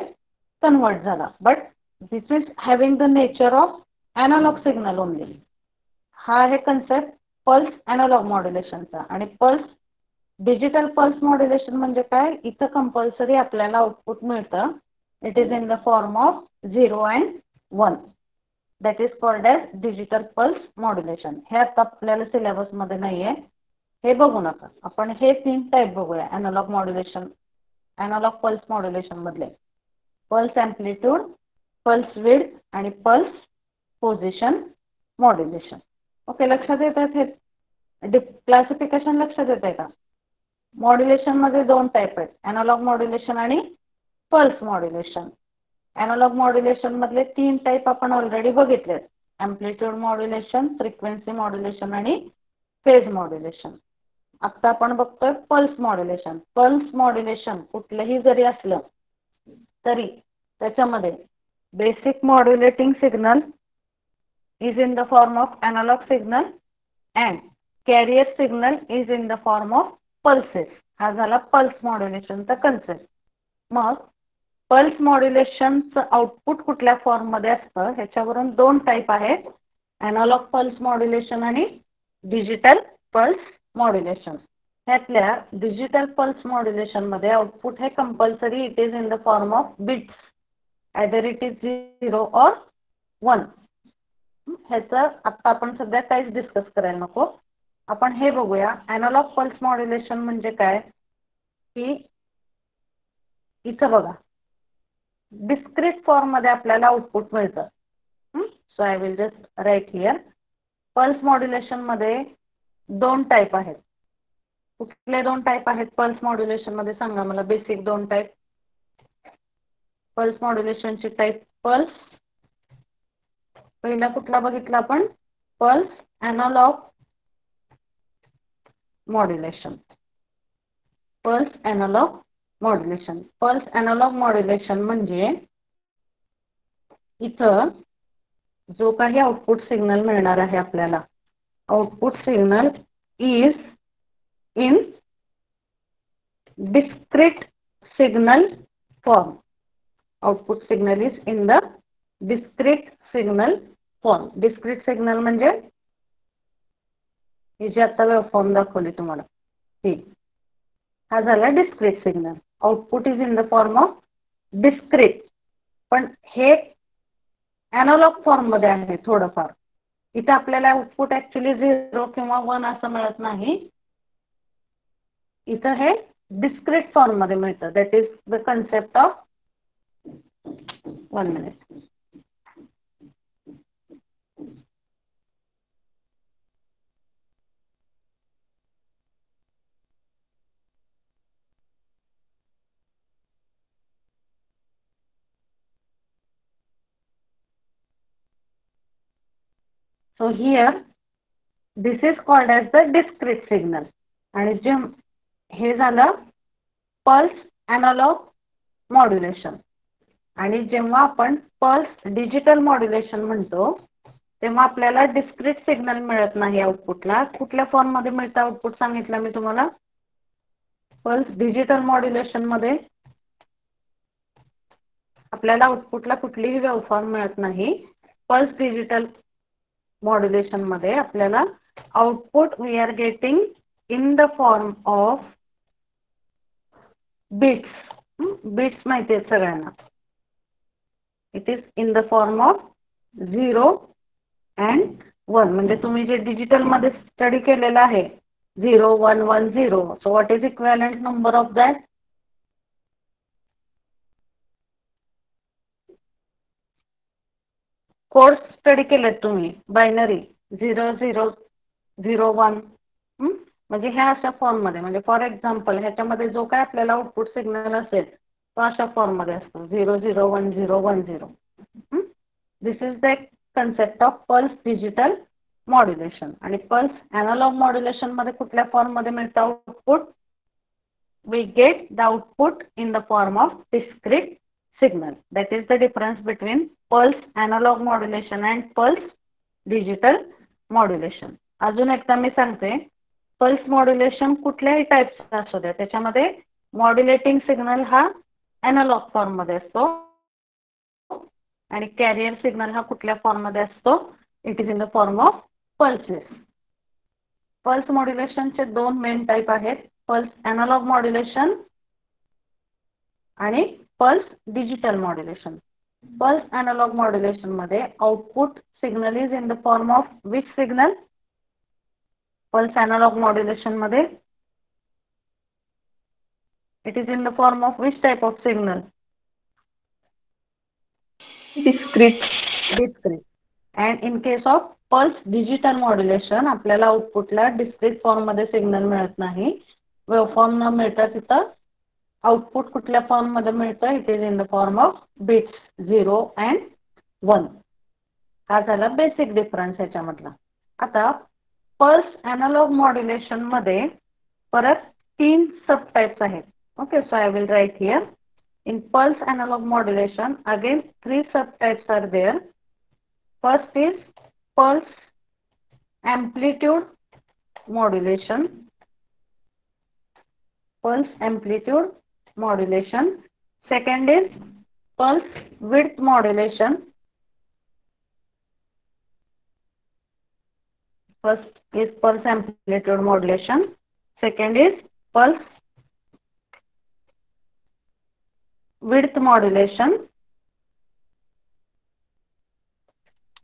कन्वर्ट झाला, but this is having the nature of analog signal only. हा आहे कन्सेप्ट पल्स अॅनालॉग मॉड्युलेशनचा. आणि पल्स डिजिटल पल्स मॉड्युलेशन म्हणजे काय? इथं कंपल्सरी आपल्याला आउटपुट मिळतं, it is in the form of 0 and 1. That is called as digital pulse modulation. हे आता आपल्याला सिलेबस मध्ये नाहीये, हे बघू नका. आपण हे तीन टाईप बघूया analog modulation, analog pulse modulation मधले, पल्स अँप्लिट्यूड, पल्स विड्थ आणि पल्स पोझिशन मॉड्युलेशन. ओके, लक्षात येत आहे? क्लासिफिकेशन लक्षात येत आहे का? मॉड्युलेशन मध्ये दोन टाईप आहेत, अॅनालॉग मॉड्युलेशन आणि पल्स मॉड्युलेशन. अॅनालॉग मॉड्युलेशन मधले तीन टाईप आपण ऑलरेडी बघितले, अँप्लिट्यूड मॉड्युलेशन, फ्रिक्वेन्सी मॉड्युलेशन आणि फेज मॉड्युलेशन. आता आपण बघतोय पल्स मॉड्युलेशन. पल्स मॉड्युलेशन कुठलंही जरी असलं तरी त्याच्यामध्ये basic modulating signal is in the form of analog signal and carrier signal is in the form of pulses. हा झाला पल्स मॉड्युलेशनचा कन्सेप्ट. मग पल्स मॉड्युलेशनचं आउटपुट कुठल्या फॉर्म मध्ये असतं ह्याच्यावरून दोन टाईप आहेत, अॅनालॉग पल्स मॉड्युलेशन आणि डिजिटल पल्स मॉड्युलेशन. ह्यातल्या डिजिटल पल्स मॉड्युलेशन मध्ये आउटपुट हे compulsory it is in the form of bits, either it is 0 or 1. ह्याचं आता आपण सध्या काहीच डिस्कस करायला नको. आपण हे बघूया ॲनालॉग पल्स मॉड्युलेशन म्हणजे काय, की इथं बघा डिस्क्रीट फॉर्ममध्ये आपल्याला आउटपुट मिळतं. So I will just write here. Pulse मॉड्युलेशनमध्ये 2 टाईप आहेत. कुठले 2 टाईप आहेत पल्स मॉड्युलेशनमध्ये सांगा मला, बेसिक 2 टाईप. पल्स मॉड्युलेशनची टाईप पल्स, पहिला कुठला बघितला आपण, pulse analogue modulation. Pulse analogue modulation. Pulse analogue modulation म्हणजे इथं जो काही आउटपुट सिग्नल मिळणार आहे आपल्याला, output signal is in discrete signal form. Output signal is in the discrete signal form. Discrete signal म्हणजे ही जी आता वेवफॉर्म दाखवली तुम्हाला ती, हा झाला discrete signal. Output is in the form of discrete. पण हे ॲनालॉग फॉर्म मध्ये आहे थोडंफार. इथे आपल्याला आउटपुट ऍक्च्युली 0 किंवा 1 असं मिळत नाही. इथं हे डिस्क्रीट फॉर्म मध्ये मिळतं. That is the concept of 1 minute. So here this is called as the discrete signal. आणि जे हे झालं पल्स ॲनालॉग मॉड्युलेशन. आणि जेव्हा आपण पल्स डिजिटल मॉड्युलेशन म्हणतो तेव्हा आपल्याला डिस्क्रीट सिग्नल मिळत नाही आउटपुटला. कुठल्या फॉर्म मध्ये मिळतं आउटपुट सांगितलं मी तुम्हाला, पल्स डिजिटल मॉड्युलेशन मध्ये आपल्याला आउटपुटला कुठलीही वेवफॉर्म मिळत नाही. पल्स डिजिटल मॉड्युलेशन मध्ये आपल्याला output we are getting in the form of bits. Bits माहिती आहेत सगळ्यांना. इट is in the form of 0 and 1. म्हणजे तुम्ही जे डिजिटल मध्ये स्टडी केलेलं आहे 0 1 1 0. So what is equivalent number of that? Codes study केलेत तुम्ही बायनरी 0 0 0 1. म्हणजे ह्या अशा फॉर्म मध्ये, म्हणजे फॉर एक्झाम्पल ह्याच्यामध्ये जो काय आपल्याला आउटपुट सिग्नल असेल तो अशा फॉर्म मध्ये असतो 0 0 1 0 1 0. This is the concept of pulse digital modulation. आणि पल्स ॲनालॉग मॉड्युलेशन मध्ये कुठल्या फॉर्म मध्ये मिळतं output? We get the output in the form of discrete signal. That is the difference between pulse analog modulation and pulse digital modulation. अजून एकदा मी सांगते, pulse modulation कुठल्याही टाईपचा असू द्या त्याच्यामध्ये मॉड्युलेटिंग सिग्नल हा ॲनालॉग फॉर्म मध्ये असतो आणि कॅरियर सिग्नल हा कुठल्या फॉर्म मध्ये असतो? It is in the form of pulses. Pulse मॉड्युलेशनचे 2 मेन टाईप आहेत, पल्स ॲनालॉग मॉड्युलेशन आणि pulse digital modulation. Pulse analogue modulation मध्ये output signal is in the form of which signal? Pulse analogue modulation मध्ये it is in the form of which type of signal? Discrete. Discrete. And in case of pulse digital modulation आपल्याला आउटपुटला discrete form मध्ये signal मिळत नाही. Waveform न मिळता तिथं output कुठल्या फॉर्म मध्ये मिळतं? It is in the form of bits 0 and 1. हा झाला बेसिक डिफरन्स ह्याच्यामधला. आता पल्स ॲनालॉग मॉड्युलेशन मध्ये परत 3 सब टाइप्स आहेत. Okay, so I will write here. In pulse analogue modulation again 3 sub types are there. First is pulse amplitude modulation. Pulse amplitude modulation. Second is pulse width modulation. First is pulse amplitude modulation. Second is pulse width modulation.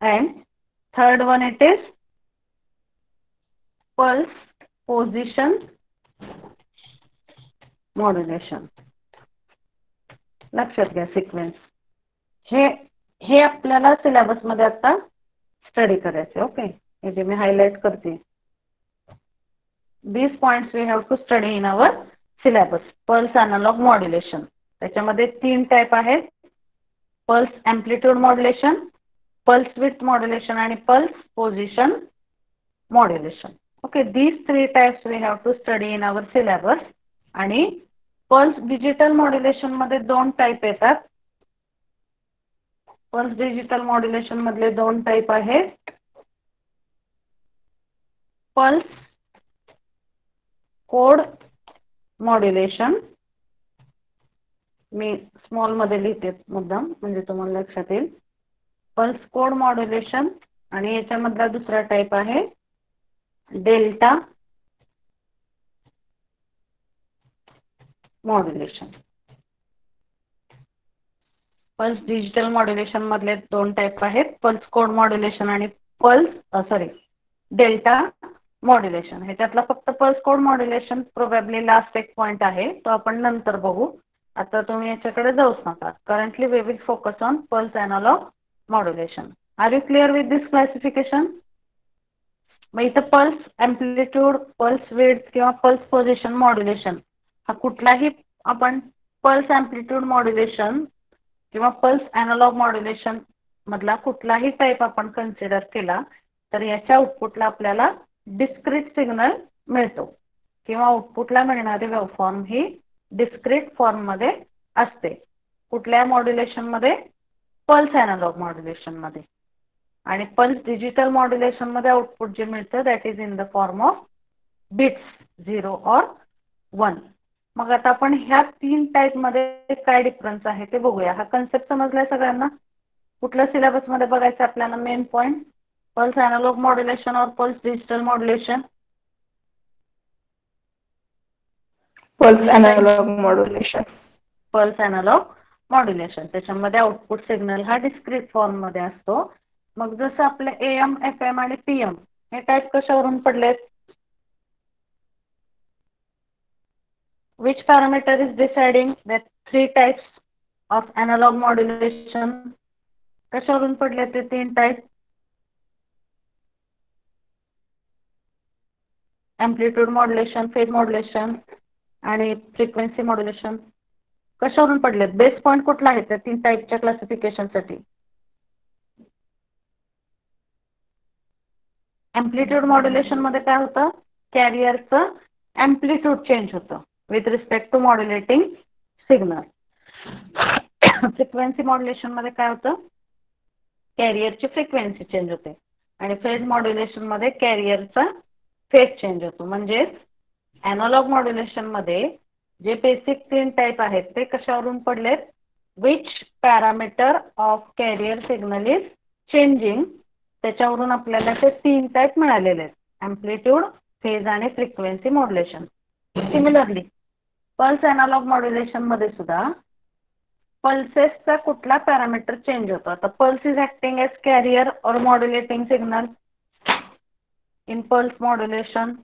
And third one it is pulse position modulation. लक्षात घ्या sequence. हे आपल्याला syllabus मध्ये आता study करायचे. Okay, हे जे मी highlight करते. These points we have to study in our syllabus. Pulse analog modulation. त्याच्यामध्ये 3 टाइप आहेत. Pulse amplitude modulation, pulse width modulation आणि pulse position modulation. Okay, these 3 types we have to study in our syllabus. आणि pulse digital modulation मध्ये 2 type येतात. Pulse digital modulation मधले 2 type आहेत. Pulse code modulation, मी small मध्ये लिहिते मुद्दाम म्हणजे तुम्हाला लक्षात येईल. पल्स कोड मॉड्युलेशन आणि याच्यामधला दुसरा टाइप आहे delta modulation. Pulse digital modulation मधले 2 टाइप आहेत, पल्स कोड मॉड्युलेशन आणि डेल्टा मॉड्युलेशन. ह्याच्यातला फक्त pulse code modulation probably last एक पॉइंट आहे, तो आपण नंतर बघू. आता तुम्ही याच्याकडे जाऊच नका. Currently we will focus on pulse analogue modulation. Are you clear with this classification? मग इथं पल्स एम्प्लिट्यूड, पल्स विड्थ किंवा पल्स पोझिशन मॉड्युलेशन हा कुठलाही आपण पल्स एम्प्लिट्यूड मॉड्युलेशन किंवा पल्स एनालॉग मॉड्युलेशन मधला कुठलाही टाइप आपण कन्सिडर केला तर याच्या आउटपुटला आपल्याला डिस्क्रीट सिग्नल मिळतो किंवा आउटपुटला मिळणारी वेव्हफॉर्म ही डिस्क्रीट फॉर्म मध्ये असते. कुठल्या मॉड्युलेशन मध्ये? पल्स एनालॉग मॉड्युलेशन मध्ये. आणि पल्स डिजिटल मॉड्युलेशन मध्ये आउटपुट जे मिळतं that is in the form of bits 0 और 1. मग आता आपण ह्या 3 टाइप मध्ये काय डिफरन्स आहे ते बघूया. हा कन्सेप्ट समजलाय सगळ्यांना? कुठल्या सिलेबस मध्ये बघायचं आपल्याला main point? Pulse analogue modulation और pulse digital modulation? Pulse analogue modulation. Pulse analogue modulation. त्याच्यामध्ये आउटपुट सिग्नल हा डिस्क्रीट फॉर्म मध्ये असतो. मग जसं आपले AM, FM आणि PM हे टाइप कशावरून पडलेत? Which parameter is deciding that 3 types of analog modulation? कशावरून पडले ते 3 type? Amplitude modulation, phase modulation आणि फ्रिक्वेन्सी मॉड्युलेशन. कशावरून पडलेत? बेस पॉइंट कुठला आहे त्या 3 टाइपच्या क्लासिफिकेशन साठी? एम्प्लिट्यूड मॉड्युलेशन मध्ये काय होतं? कॅरियरचं एम्प्लिट्यूड चेंज होतं with respect to modulating signal. Frequency modulation मध्ये काय होतं? कॅरियरची फ्रिक्वेन्सी चेंज होते. आणि फेज मॉड्युलेशन मध्ये कॅरियरचा फेज चेंज होतो. म्हणजे एनालॉग मॉड्युलेशन मध्ये जे बेसिक 3 टाइप आहेत ते कशावरून पडलेत? Which parameter of carrier signal is changing, त्याच्यावरून आपल्याला ते 3 टाइप मिळालेले आहेत. एम्प्लिट्यूड, फेज आणि frequency modulation. Similarly pulse analogue modulation मध्ये सुद्धा पल्सेसचा कुठला पॅरामीटर चेंज होतो? आता pulse is acting as carrier और modulating signal in pulse modulation.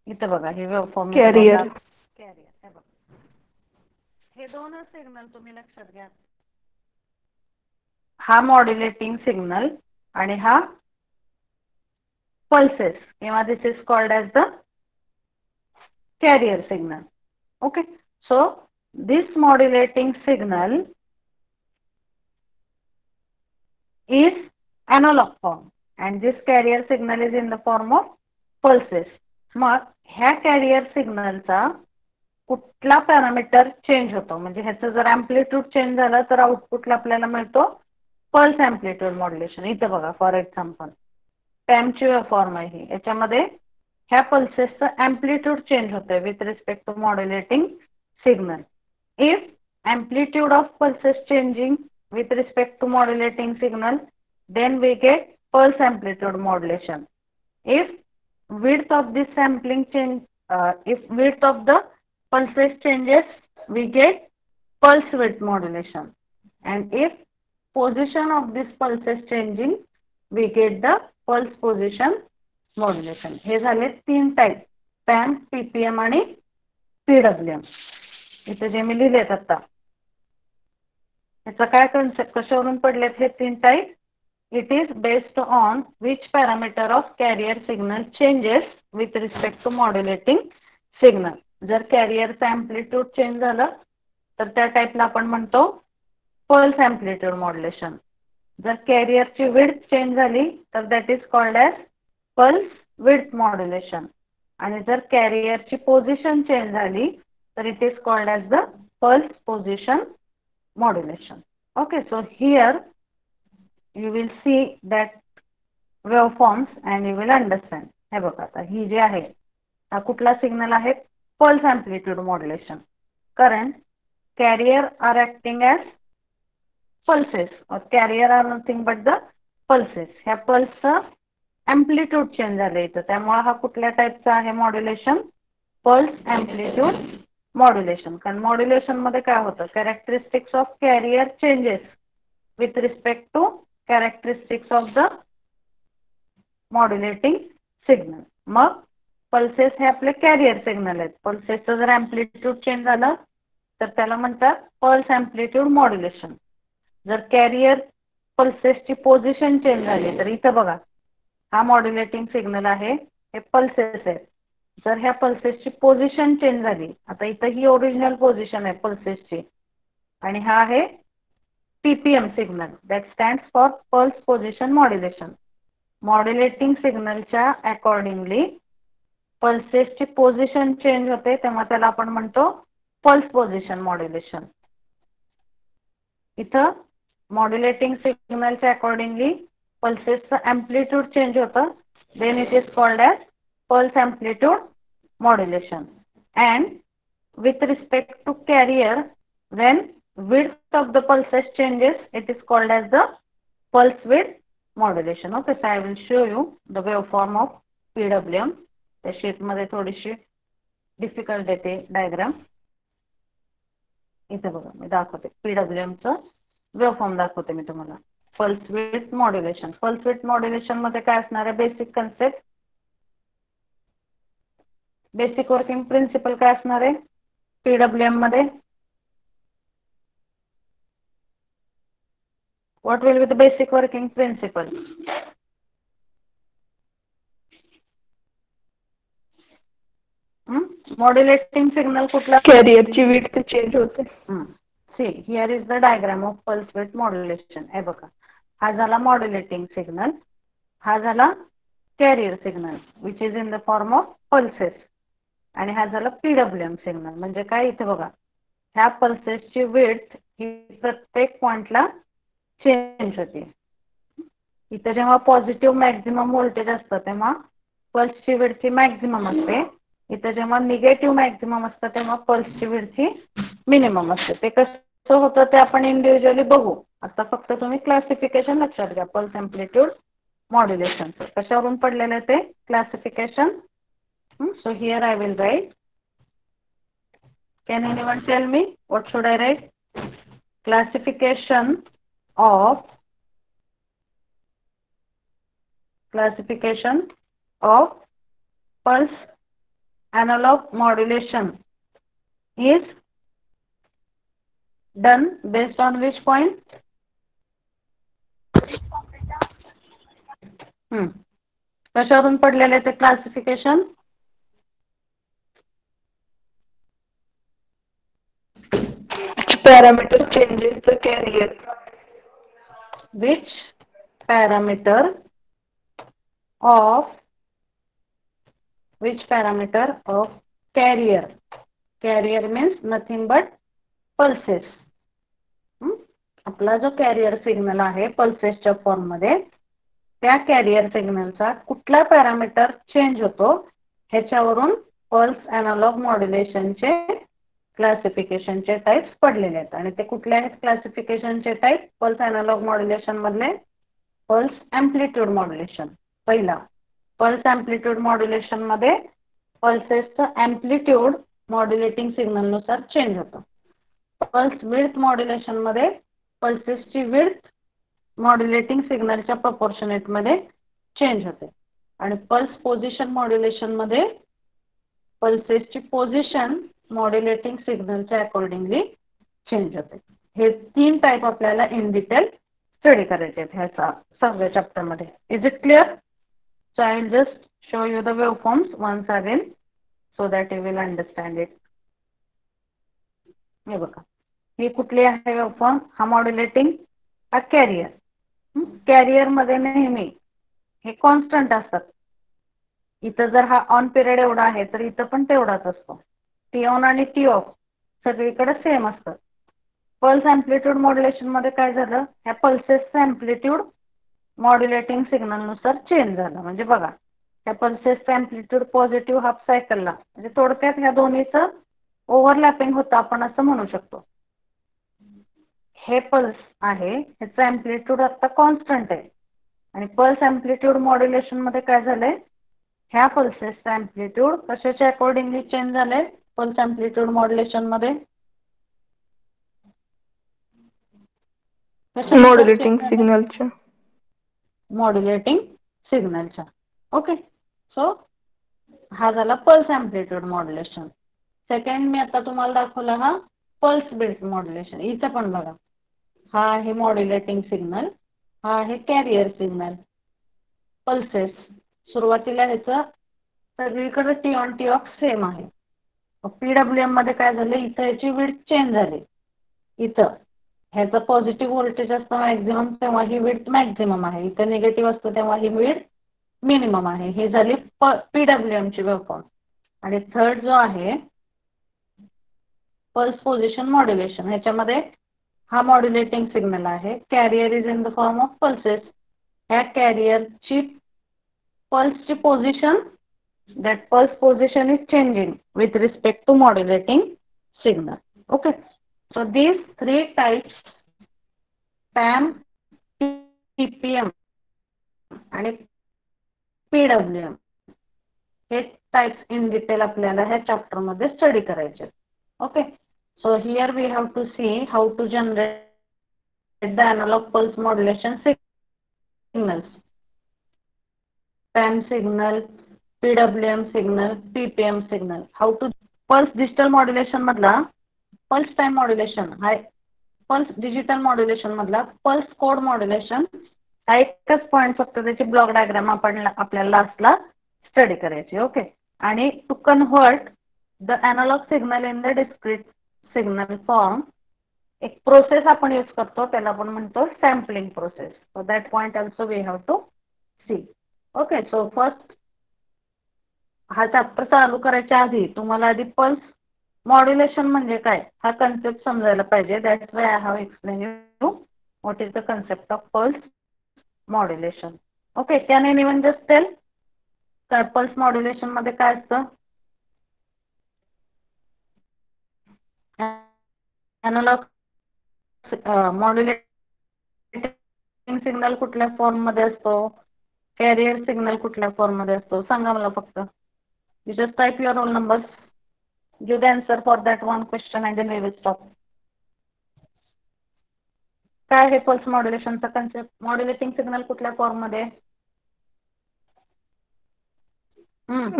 इथं बघा हे वेव्हफॉर्म कॅरियर. हे बघा, हे 2 सिग्नल तुम्ही लक्षात घ्या. हा मॉड्युलेटिंग सिग्नल आणि हा pulses किंवा this is called as the carrier signal. Okay, so this modulating signal is analog form and this carrier signal is in the form of pulses. मग ह्या carrier signal चा कुठला पॅरामीटर चेंज होतो? म्हणजे ह्याचं जर एम्प्लिट्यूड चेंज झालं तर आउटपुटला आपल्याला मिळतो पल्स एम्प्लिट्यूड मॉड्युलेशन. इथं बघा फॉर एक्झाम्पल टॅमची फॉर्म आहे. याच्यामध्ये ह्या पल्सेसचं एम्प्लिट्यूड चेंज होतंय with respect to modulating signal. If amplitude of pulses changing with respect to modulating signal then we get pulse amplitude modulation. If width of this sampling change, if width of the pulses changes, we get pulse width modulation. And if position of this pulses changing, we get the pulse position modulation. हे झाले 3 type, PAM, PPM आणि PWM. इथे जे मी लिहिलेत आता, याचा काय concept, कशावरून पडलेत हे 3 type. It is based on which parameter of carrier signal changes with respect to modulating signal. जर कॅरियरचं ॲम्प्लिट्यूड चेंज झालं तर त्या टाईपला आपण म्हणतो पल्स ॲम्प्लिट्यूड मॉड्युलेशन. जर कॅरियरची विड्थ चेंज झाली तर that is called as pulse width modulation. आणि जर कॅरियरची पोझिशन चेंज झाली तर it is called as the pulse position modulation. Okay, so here you will see that waveforms and you will understand. हे बघा आता ही जी आहे हा कुठला सिग्नल आहे, पल्स ॲम्प्लिट्यूड मॉड्युलेशन. कारण carrier are acting as pulses और carrier are nothing but the pulses. ह्या पल्सचं ॲम्प्लिट्यूड चेंज झालं इथं, त्यामुळे हा कुठल्या टाईपचा आहे मॉड्युलेशन, पल्स ॲम्प्लिट्यूड मॉड्युलेशन. कारण मॉड्युलेशनमध्ये काय होतं, characteristics of carrier changes with respect to characteristics of the modulating signal. मग पल्सेस हे आपले कॅरियर सिग्नल आहेत. पल्सेसचं जर ॲम्प्लिट्यूड चेंज झालं तर त्याला म्हणतात पल्स ॲम्प्लिट्यूड मॉड्युलेशन. जर कॅरियर पल्सेसची पोझिशन चेंज झाली तर इथं बघा हा मॉड्युलेटिंग सिग्नल आहे, हे पल्सेस आहेत. जर ह्या पल्सेसची पोझिशन चेंज झाली, आता इथं ही ओरिजिनल पोझिशन आहे पल्सेसची आणि हा आहे PPM signal, that stands for pulse position modulation. Modulating सिग्नलच्या अकॉर्डिंगली पल्सेसची पोझिशन चेंज होते तेव्हा त्याला आपण म्हणतो पल्स पोझिशन मॉड्युलेशन. इथं मॉड्युलेटिंग सिग्नलच्या अकॉर्डिंगली पल्सेसचं ॲम्प्लिट्यूड चेंज होतं, then it is called as pulse amplitude modulation. And with respect to carrier when width of the pulses changes, it is called as the pulse width modulation. Okay, so I will show you the waveform of PWM. त्या sheet मध्ये थोडीशी difficult येते diagram. इथे बघा मी दाखवते PWM चं waveform दाखवते मी तुम्हाला. Pulse width modulation. Pulse width modulation मध्ये काय असणार आहे, basic concept, basic working principle काय असणार आहे PWM मध्ये. What will be the basic working principle? Modulating signal कुठला, कॅरियरची विड्थ चेंज होते. See, here is the diagram of pulse width modulation. हे बघा हा झाला मॉड्युलेटिंग सिग्नल, हा झाला carrier signal which is in the form of pulses, आणि हा झाला PWM सिग्नल. म्हणजे काय, इथे बघा ह्या पल्सेसची विड्थ ही प्रत्येक पॉइंटला चेंज होते. इथे जेव्हा पॉझिटिव्ह मॅक्झिमम व्होल्टेज असतं तेव्हा पल्सची विड्थ मॅक्झिमम असते. इथे जेव्हा निगेटिव्ह मॅक्झिमम असतं तेव्हा पल्सची विड्थ मिनिमम असते. ते कसं होतं ते आपण इंडिव्हिज्युअली बघू. आता फक्त तुम्ही क्लासिफिकेशन लक्षात घ्या. पल्स ॲम्प्लिट्यूड मॉड्युलेशन कशावरून पडलेलं आहे ते classification. So here I will write. Can anyone tell me what should I write? Classification of pulse analog modulation is done based on which point? कशावरून पडलेलं आहे ते classification? Parameter changes the carrier. Which parameter of carrier? Carrier means nothing but pulses. आपला जो carrier signal आहे पल्सेसच्या form मध्ये, त्या carrier सिग्नलचा कुठला पॅरामीटर चेंज होतो ह्याच्यावरून पल्स अॅनालॉग मॉड्युलेशनचे क्लासिफिकेशनचे टाइप्स पडलेले आहेत. आणि ते कुठले आहेत क्लासिफिकेशनचे टाइप? पल्स अॅनालॉग मॉड्युलेशन मधले पल्स ॲम्प्लिट्यूड मॉड्युलेशन. पहिला पल्स ॲम्प्लिट्यूड मॉड्युलेशन मध्ये पल्सेसचं ॲम्प्लिट्यूड मॉड्युलेटिंग सिग्नल नुसार चेंज होतं. पल्स विड्थ मॉड्युलेशन मध्ये पल्सेसची विड्थ मॉड्युलेटिंग सिग्नलच्या प्रपोर्शनेट मध्ये चेंज होते आणि पल्स पोझिशन मॉड्युलेशन मध्ये पल्सेसची पोझिशन मॉड्युलेटिंग सिग्नलच्या अकॉर्डिंगली चेंज होते. हे 3 टाईप आपल्याला इन डिटेल स्टडी करायचे आहेत ह्या 6व्या चॅप्टर मध्ये. Is it clear? So I will just show you the waveforms once again so that you will understand it. हे बघा, ही कुठली आहे वेवफॉर्म? हा मॉड्युलेटिंग हा कॅरियर. कॅरियर मध्ये नेहमी हे कॉन्स्टंट असतात. इथं जर हा ऑन पिरियड एवढा आहे तर इथं पण तेवढाच असतो. टी ऑन आणि टी ऑफ सगळीकडे सेम असतं. पल्स अँप्लिट्यूड मॉड्युलेशन मध्ये काय झालं? ह्या पल्सेसचं अँप्लिट्यूड मॉड्युलेटिंग सिग्नल नुसार चेंज झालं. म्हणजे बघा, ह्या पल्सेसचं अँप्लिट्यूड पॉझिटिव्ह हाफ सायकलला म्हणजे थोडक्यात ह्या दोन्हीचं ओव्हरलॅपिंग होतं आपण असं म्हणू शकतो. हे पल्स आहे, ह्याचं अँप्लिट्यूड आता कॉन्स्टंट आहे आणि पल्स अँप्लिट्यूड मॉड्युलेशन मध्ये काय झालंय? ह्या पल्सेसचं अँप्लिट्यूड कशाच्या अकॉर्डिंगली चेंज झालंय? पल्स अँप्लिट्यूड मॉड्युलेशन मध्ये मॉड्युलेटिंग सिग्नलच्या. मॉड्युलेटिंग सिग्नलच्या. ओके, सो हा झाला पल्स अँप्लिट्यूड मॉड्युलेशन. सेकंड मी आता तुम्हाला दाखवला हा पल्स बेस्ड मॉड्युलेशन. इथं पण बघा, हा आहे मॉड्युलेटिंग सिग्नल, हा आहे कॅरियर सिग्नल. पल्सेस सुरुवातीला ह्याचं सगळीकडे T on T of same आहे. PWM मध्ये काय झालं? इथं याची विड्थ चेंज झाली. इथं ह्याचं पॉझिटिव्ह व्होल्टेज असतं मॅक्झिमम तेव्हा ही विड्थ मॅक्झिमम आहे. इथं निगेटिव्ह असतं तेव्हा ही विड्थ मिनिमम आहे. ही झाली PWM ची वेवफॉर्म. आणि थर्ड जो आहे पल्स पोझिशन मॉड्युलेशन, ह्याच्यामध्ये हा मॉड्युलेटिंग सिग्नल आहे. Carrier is in the form of pulses. ह्या कॅरियरची पल्सची position, that pulse position is changing with respect to modulating signal. Okay, so these 3 types, PAM, PPM आणि PWM, हे टाइप्स इन डिटेल आपल्याला ह्या चॅप्टर मध्ये study करायचे. Okay, so here we have to see how to generate the analog pulse modulation signals. PAM signal, PWM signal, PPM signal. How to pulse digital modulation मधला pulse time modulation हा pulse digital modulation मधला pulse code modulation हा एकच point, फक्त त्याची block diagram आपण आपल्याला लास्टला स्टडी करायची. ओके, आणि to convert the analog signal in the discrete signal form एक प्रोसेस आपण यूज करतो, त्याला आपण म्हणतो sampling process. So that point also we have to see. Okay, so first हा चॅप्टर चालू करायच्या आधी तुम्हाला आधी पल्स मॉड्युलेशन म्हणजे काय हा कन्सेप्ट समजायला पाहिजे. That's why I have explain you what is the concept of pulse modulation. Okay, can anyone just tell काय पल्स मॉड्युलेशन मध्ये काय असतं? एनालॉग मॉड्युलेटिंग सिग्नल कुठल्या फॉर्म मध्ये असतो? कॅरियर सिग्नल कुठल्या फॉर्म मध्ये असतो? सांगा मला फक्त. You just type your roll numbers. Give the answer for that one question and then we will stop. काय आहे पल्स मॉड्युलेशनचा कन्सेप्ट? मॉड्युलेटिंग सिग्नल कुठल्या फॉर्म मध्ये?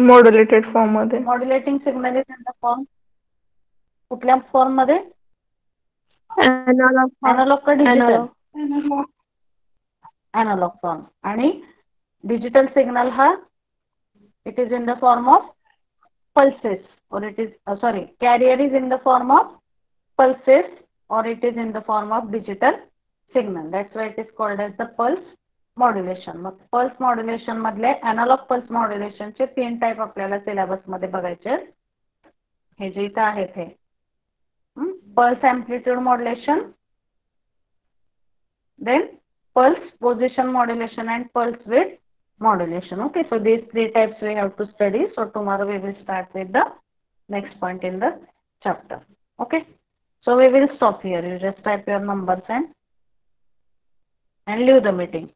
मॉड्युलेटेड फॉर्म मध्ये. Modulating signal is in the form कुठल्या form मध्ये? Analog का digital? Analog form. आणि डिजिटल सिग्नल हा it is in the form of pulses or it is carrier is in the form of pulses or it is in the form of digital signal. That's why it is called as the pulse modulation. मग pulse modulation मधले analog pulse modulation चे 3 type आपल्याला syllabus मध्ये बघायचे. हे जे इथे आहेत हे pulse amplitude modulation, then pulse position modulation and pulse width modulation. Okay, so these 3 types we have to study. So tomorrow we will start with the next point in the chapter. Okay, so we will stop here. You just type your numbers and leave the meeting.